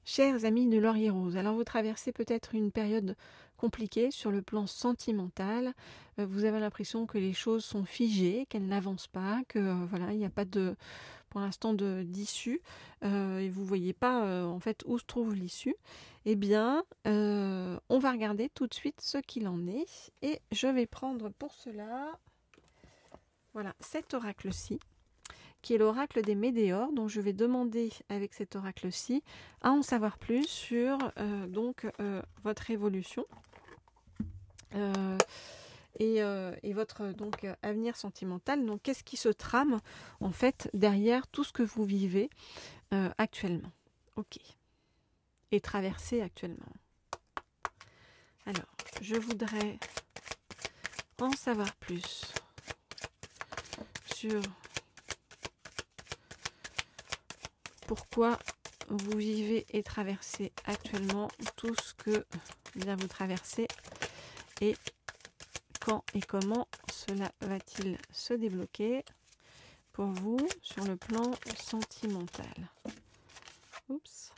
Chers amis de Laurier Rose, alors vous traversez peut-être une période compliquée sur le plan sentimental. Vous avez l'impression que les choses sont figées, qu'elles n'avancent pas, que voilà, il n'y a pas de, pour l'instant d'issue, et vous ne voyez pas en fait où se trouve l'issue. Eh bien, on va regarder tout de suite ce qu'il en est, et je vais prendre pour cela, voilà, cet oracle-ci, qui est l'oracle des Médéors, dont je vais demander avec cet oracle-ci à en savoir plus sur votre évolution et votre avenir sentimental. Donc, qu'est-ce qui se trame en fait derrière tout ce que vous vivez actuellement, ok, et traversez actuellement. Alors, je voudrais en savoir plus sur pourquoi vous vivez et traversez actuellement tout ce que vous traversez et quand et comment cela va-t-il se débloquer pour vous sur le plan sentimental. Oups.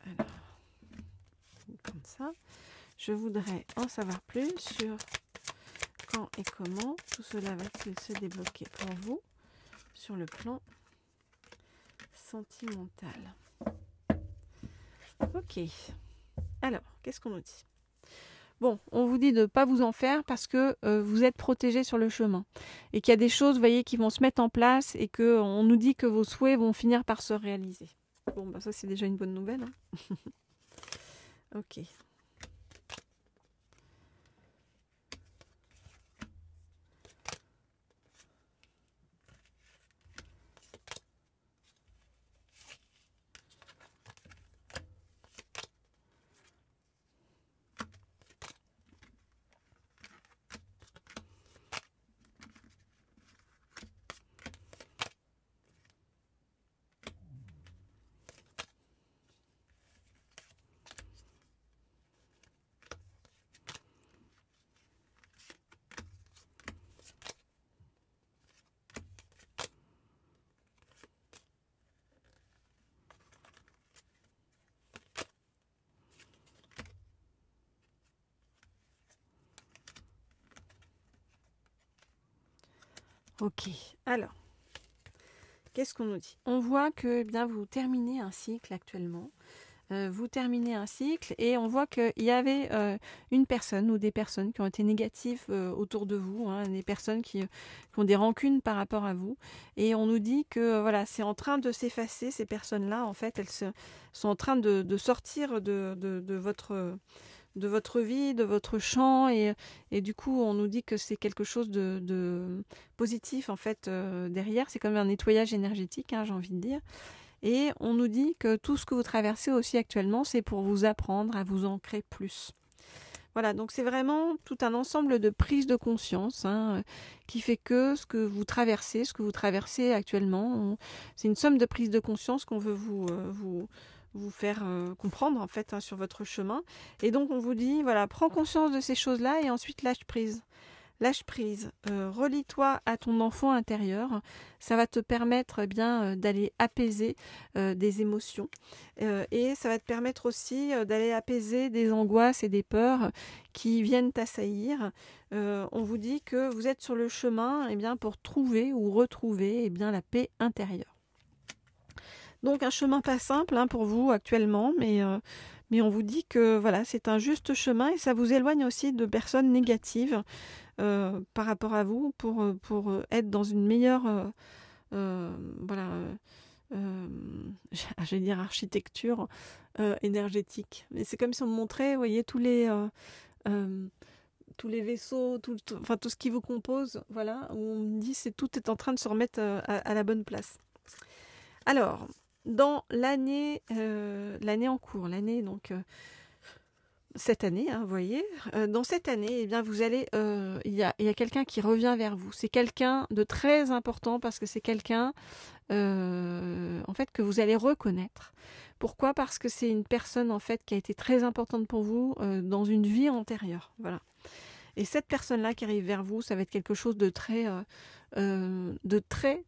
Alors, comme ça, je voudrais en savoir plus sur quand et comment tout cela va-t-il se débloquer pour vous sur le plan sentimental. Ok. Alors, qu'est-ce qu'on nous dit? Bon, on vous dit de ne pas vous en faire parce que vous êtes protégé sur le chemin. Et qu'il y a des choses, vous voyez, qui vont se mettre en place et qu'on nous dit que vos souhaits vont finir par se réaliser. Bon, bah ça c'est déjà une bonne nouvelle. Hein. Ok. Ok, alors, qu'est-ce qu'on nous dit? On voit que bien vous terminez un cycle actuellement. Vous terminez un cycle et on voit qu'il y avait une personne ou des personnes qui ont été négatives autour de vous, hein, des personnes qui ont des rancunes par rapport à vous. Et on nous dit que voilà, c'est en train de s'effacer, ces personnes-là, en fait, sont en train de sortir de votre vie, de votre champ, et du coup on nous dit que c'est quelque chose de positif en fait derrière, c'est comme un nettoyage énergétique, hein, j'ai envie de dire, et on nous dit que tout ce que vous traversez aussi actuellement, c'est pour vous apprendre à vous ancrer plus. Voilà, donc c'est vraiment tout un ensemble de prises de conscience qui fait que ce que vous traversez actuellement, c'est une somme de prises de conscience qu'on veut vous faire comprendre en fait sur votre chemin. Et donc on vous dit, voilà, prends conscience de ces choses-là et ensuite lâche prise. Lâche prise, relie-toi à ton enfant intérieur, ça va te permettre d'aller apaiser des émotions et ça va te permettre aussi d'aller apaiser des angoisses et des peurs qui viennent t'assaillir. On vous dit que vous êtes sur le chemin pour trouver ou retrouver la paix intérieure. Donc un chemin pas simple pour vous actuellement, mais on vous dit que voilà, c'est un juste chemin et ça vous éloigne aussi de personnes négatives par rapport à vous pour être dans une meilleure j'allais dire architecture énergétique. Mais c'est comme si on me montrait, vous voyez, tous les vaisseaux, tout ce qui vous compose, voilà, où on me dit que tout est en train de se remettre à la bonne place. Alors, dans l'année en cours, l'année donc cette année, vous voyez, dans cette année, vous allez, il y a quelqu'un qui revient vers vous. C'est quelqu'un de très important parce que c'est quelqu'un, en fait, que vous allez reconnaître. Pourquoi ? Parce que c'est une personne en fait qui a été très importante pour vous dans une vie antérieure. Voilà. Et cette personne-là qui arrive vers vous, ça va être quelque chose de très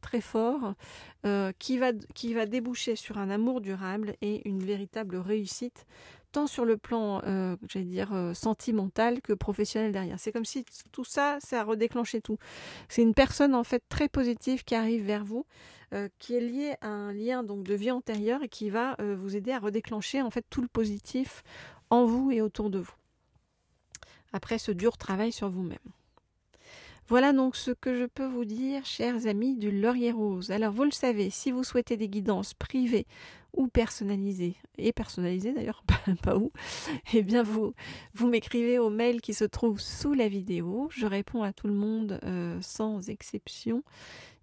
très fort, qui va déboucher sur un amour durable et une véritable réussite, tant sur le plan, j'allais dire, sentimental que professionnel derrière. C'est comme si tout ça, ça a redéclenché tout. C'est une personne en fait très positive qui arrive vers vous, qui est liée à un lien donc de vie antérieure et qui va vous aider à redéclencher en fait tout le positif en vous et autour de vous. Après ce dur travail sur vous-même. Voilà donc ce que je peux vous dire, chers amis du Laurier Rose. Alors vous le savez, si vous souhaitez des guidances privées ou personnalisées, et personnalisées d'ailleurs, pas où, eh bien vous m'écrivez au mail qui se trouve sous la vidéo. Je réponds à tout le monde sans exception.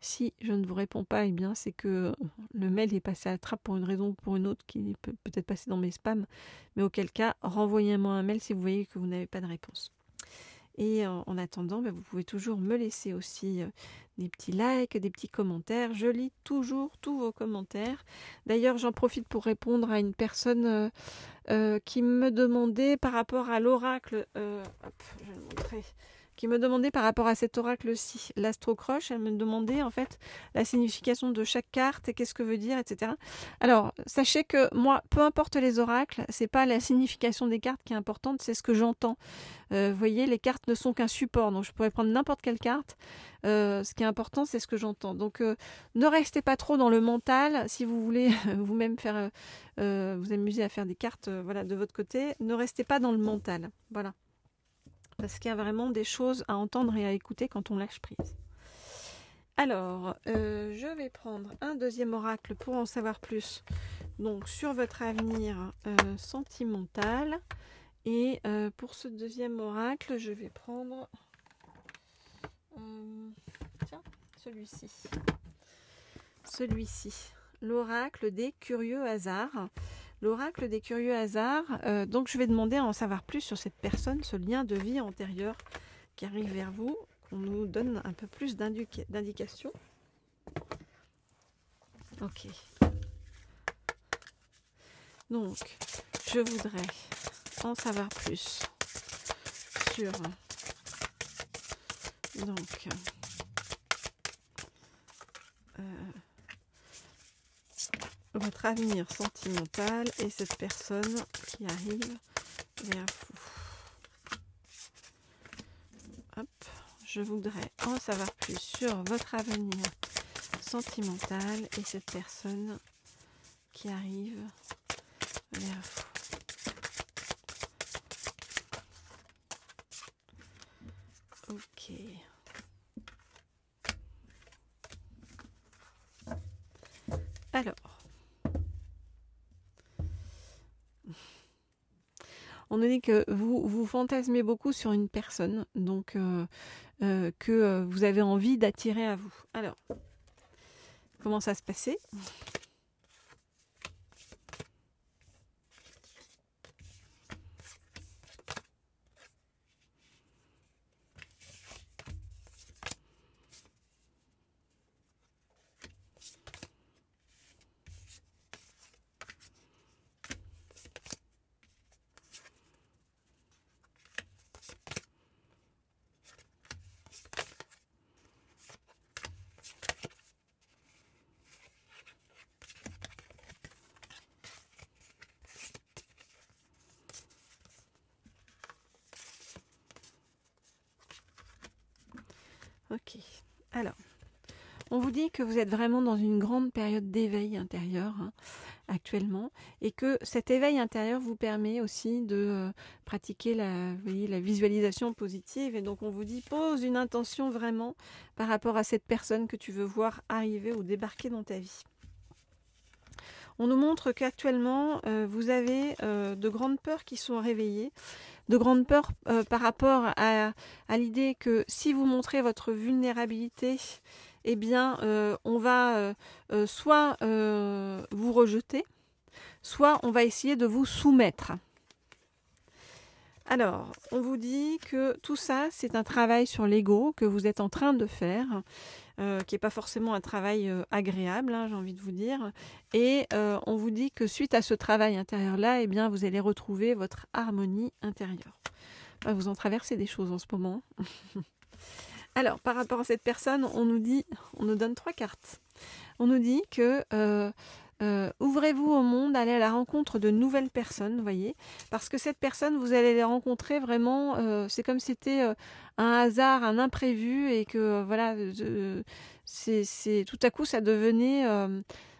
Si je ne vous réponds pas, eh bien c'est que le mail est passé à la trappe pour une raison ou pour une autre, qui peut peut-être passé dans mes spams, mais auquel cas, renvoyez-moi un mail si vous voyez que vous n'avez pas de réponse. Et en attendant, vous pouvez toujours me laisser aussi des petits likes, des petits commentaires. Je lis toujours tous vos commentaires. D'ailleurs, j'en profite pour répondre à une personne qui me demandait par rapport à l'oracle. Je vais le montrer. Qui me demandait par rapport à cet oracle-ci, l'Astro-Croche. Elle me demandait en fait la signification de chaque carte et qu'est-ce que veut dire, etc. Alors, sachez que moi, peu importe les oracles, c'est pas la signification des cartes qui est importante, c'est ce que j'entends. Vous voyez, les cartes ne sont qu'un support, donc je pourrais prendre n'importe quelle carte. Ce qui est important, c'est ce que j'entends. Donc, ne restez pas trop dans le mental. Si vous voulez vous-même faire, vous amuser à faire des cartes, voilà, de votre côté, ne restez pas dans le mental. Voilà. Parce qu'il y a vraiment des choses à entendre et à écouter quand on lâche prise. Alors, je vais prendre un deuxième oracle pour en savoir plus. Donc, sur votre avenir sentimental. Et pour ce deuxième oracle, je vais prendre celui-ci. Celui-ci. L'oracle des curieux hasards. L'oracle des curieux hasards. Donc, je vais demander à en savoir plus sur cette personne, ce lien de vie antérieur qui arrive vers vous, qu'on nous donne un peu plus d'indications. Ok. Donc, je voudrais en savoir plus sur donc votre avenir sentimental et cette personne qui arrive vers vous. Hop, je voudrais en savoir plus sur votre avenir sentimental et cette personne qui arrive vers vous. Ok. Alors, on nous dit que vous fantasmez beaucoup sur une personne, donc que vous avez envie d'attirer à vous. Alors, comment ça se passait ? Ok. Alors, on vous dit que vous êtes vraiment dans une grande période d'éveil intérieur actuellement et que cet éveil intérieur vous permet aussi de pratiquer la visualisation positive. Et donc, on vous dit pose une intention vraiment par rapport à cette personne que tu veux voir arriver ou débarquer dans ta vie. On nous montre qu'actuellement, vous avez de grandes peurs qui sont réveillées, de grandes peurs par rapport à l'idée que si vous montrez votre vulnérabilité, eh bien, on va soit vous rejeter, soit on va essayer de vous soumettre. Alors, on vous dit que tout ça, c'est un travail sur l'ego que vous êtes en train de faire, qui n'est pas forcément un travail agréable, j'ai envie de vous dire. Et on vous dit que suite à ce travail intérieur-là, eh bien, vous allez retrouver votre harmonie intérieure. Vous en traversez des choses en ce moment. Alors, par rapport à cette personne, on nous donne 3 cartes. On nous dit que ouvrez-vous au monde, allez à la rencontre de nouvelles personnes, vous voyez, parce que cette personne, vous allez les rencontrer vraiment, c'est comme si c'était un hasard, un imprévu, et que voilà, c'est tout à coup ça devenait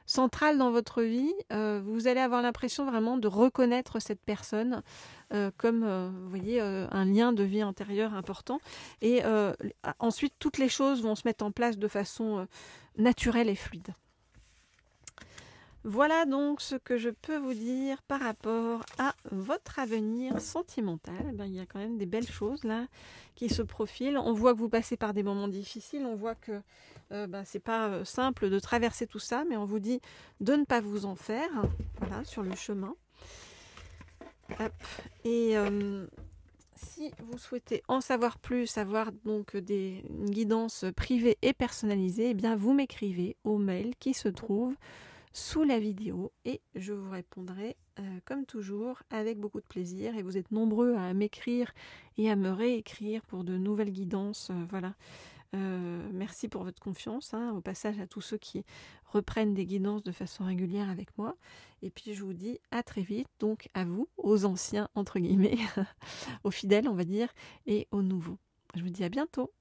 central dans votre vie. Vous allez avoir l'impression vraiment de reconnaître cette personne comme, vous voyez, un lien de vie antérieure important. Et ensuite, toutes les choses vont se mettre en place de façon naturelle et fluide. Voilà donc ce que je peux vous dire par rapport à votre avenir sentimental. Il y a quand même des belles choses là qui se profilent. On voit que vous passez par des moments difficiles. On voit que c'est pas simple de traverser tout ça, mais on vous dit de ne pas vous en faire. Voilà, sur le chemin. Hop. Et si vous souhaitez en savoir plus, avoir donc une guidance privée et personnalisée, eh bien vous m'écrivez au mail qui se trouve sous la vidéo et je vous répondrai comme toujours avec beaucoup de plaisir. Et vous êtes nombreux à m'écrire et à me réécrire pour de nouvelles guidances. Voilà. Merci pour votre confiance, au passage à tous ceux qui reprennent des guidances de façon régulière avec moi. Et puis je vous dis à très vite, donc à vous, aux anciens entre guillemets, aux fidèles on va dire, et aux nouveaux. Je vous dis à bientôt.